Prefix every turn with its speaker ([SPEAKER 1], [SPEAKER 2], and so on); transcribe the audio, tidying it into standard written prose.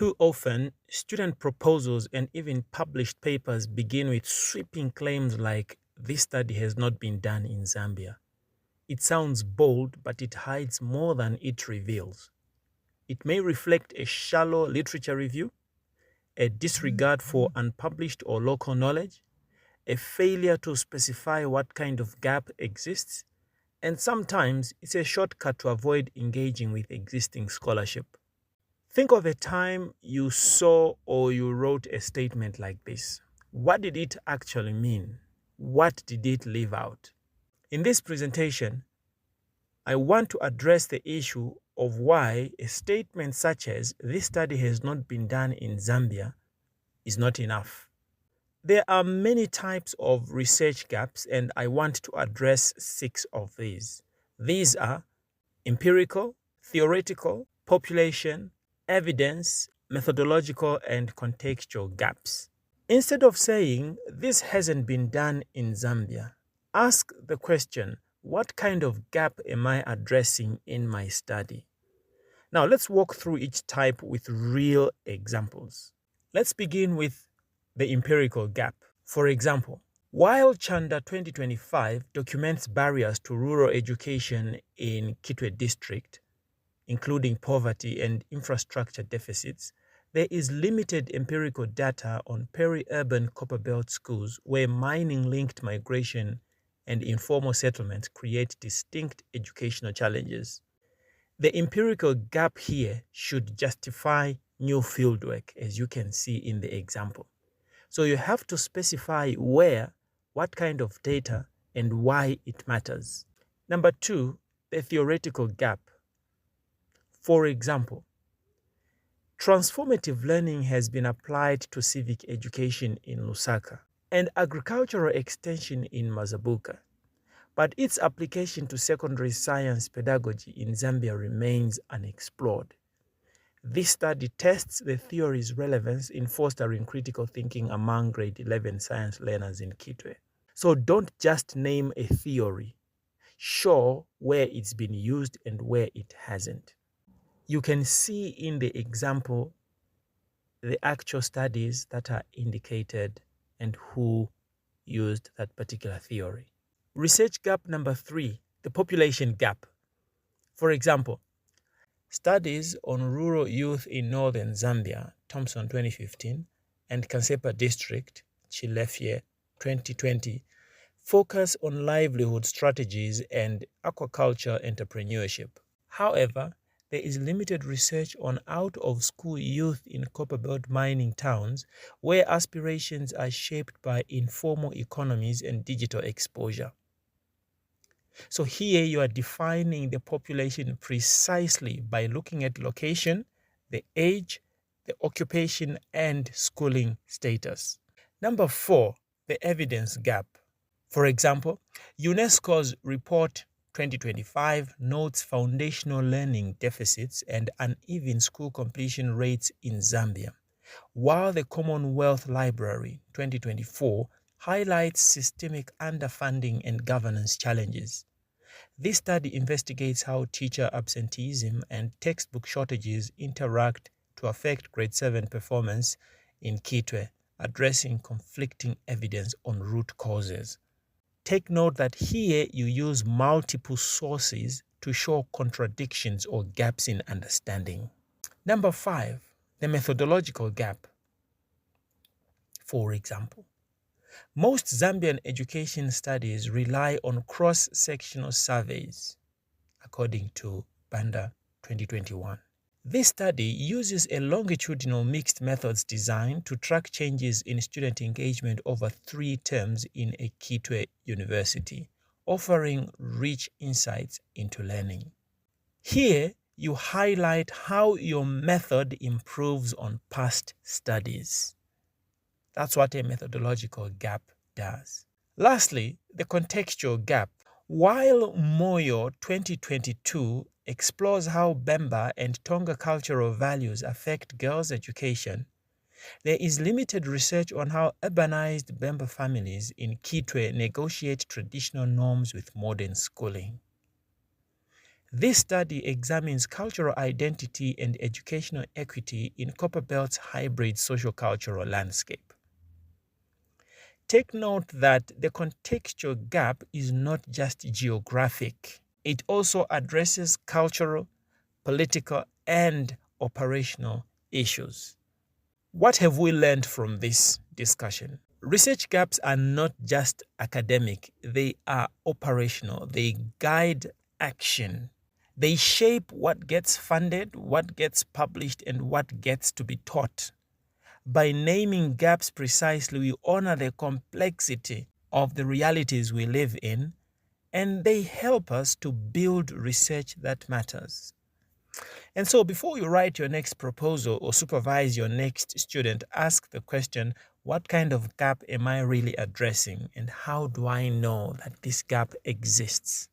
[SPEAKER 1] Too often, student proposals and even published papers begin with sweeping claims like, "This study has not been done in Zambia." It sounds bold, but it hides more than it reveals. It may reflect a shallow literature review, a disregard for unpublished or local knowledge, a failure to specify what kind of gap exists, and sometimes it's a shortcut to avoid engaging with existing scholarship. Think of a time you saw or you wrote a statement like this. What did it actually mean? What did it leave out? In this presentation, I want to address the issue of why a statement such as "this study has not been done in Zambia" is not enough. There are many types of research gaps, and I want to address 6 of these. These are empirical, theoretical, population, evidence, methodological, and contextual gaps. Instead of saying "this hasn't been done in Zambia," ask the question, what kind of gap am I addressing in my study? Now let's walk through each type with real examples. Let's begin with the empirical gap. For example, while Chanda 2025 documents barriers to rural education in Kitwe district, including poverty and infrastructure deficits, there is limited empirical data on peri-urban copperbelt schools where mining-linked migration and informal settlements create distinct educational challenges. The empirical gap here should justify new fieldwork, as you can see in the example. So you have to specify where, what kind of data, and why it matters. Number 2, the theoretical gap. For example, transformative learning has been applied to civic education in Lusaka and agricultural extension in Mazabuka, but its application to secondary science pedagogy in Zambia remains unexplored. This study tests the theory's relevance in fostering critical thinking among grade 11 science learners in Kitwe. So don't just name a theory. Show where it's been used and where it hasn't. You can see in the example the actual studies that are indicated and who used that particular theory. Research gap number 3, the population gap. For example, studies on rural youth in northern Zambia, Thompson 2015, and Kansepa district, Chilefye 2020, focus on livelihood strategies and aquaculture entrepreneurship. However, there is limited research on out-of-school youth in copperbelt mining towns where aspirations are shaped by informal economies and digital exposure. So here you are defining the population precisely by looking at location, the age, the occupation, and schooling status. Number 4, the evidence gap. For example, UNESCO's report 2025 notes foundational learning deficits and uneven school completion rates in Zambia, while the Commonwealth Library 2024 highlights systemic underfunding and governance challenges. This study investigates how teacher absenteeism and textbook shortages interact to affect grade 7 performance in Kitwe, addressing conflicting evidence on root causes. Take note that here you use multiple sources to show contradictions or gaps in understanding. Number 5, the methodological gap. For example, most Zambian education studies rely on cross-sectional surveys, according to Banda 2021. This study uses a longitudinal mixed methods design to track changes in student engagement over 3 terms in a Kitwe university, offering rich insights into learning. Here, you highlight how your method improves on past studies. That's what a methodological gap does. Lastly, the contextual gap. While Moyo 2022 explores how Bemba and Tonga cultural values affect girls' education, there is limited research on how urbanized Bemba families in Kitwe negotiate traditional norms with modern schooling. This study examines cultural identity and educational equity in Copperbelt's hybrid sociocultural landscape. Take note that the contextual gap is not just geographic. It also addresses cultural, political, and operational issues. What have we learned from this discussion? Research gaps are not just academic, they are operational. They guide action. They shape what gets funded, what gets published, and what gets to be taught. By naming gaps precisely, we honor the complexity of the realities we live in, and they help us to build research that matters. And so before you write your next proposal or supervise your next student, ask the question, what kind of gap am I really addressing, and how do I know that this gap exists?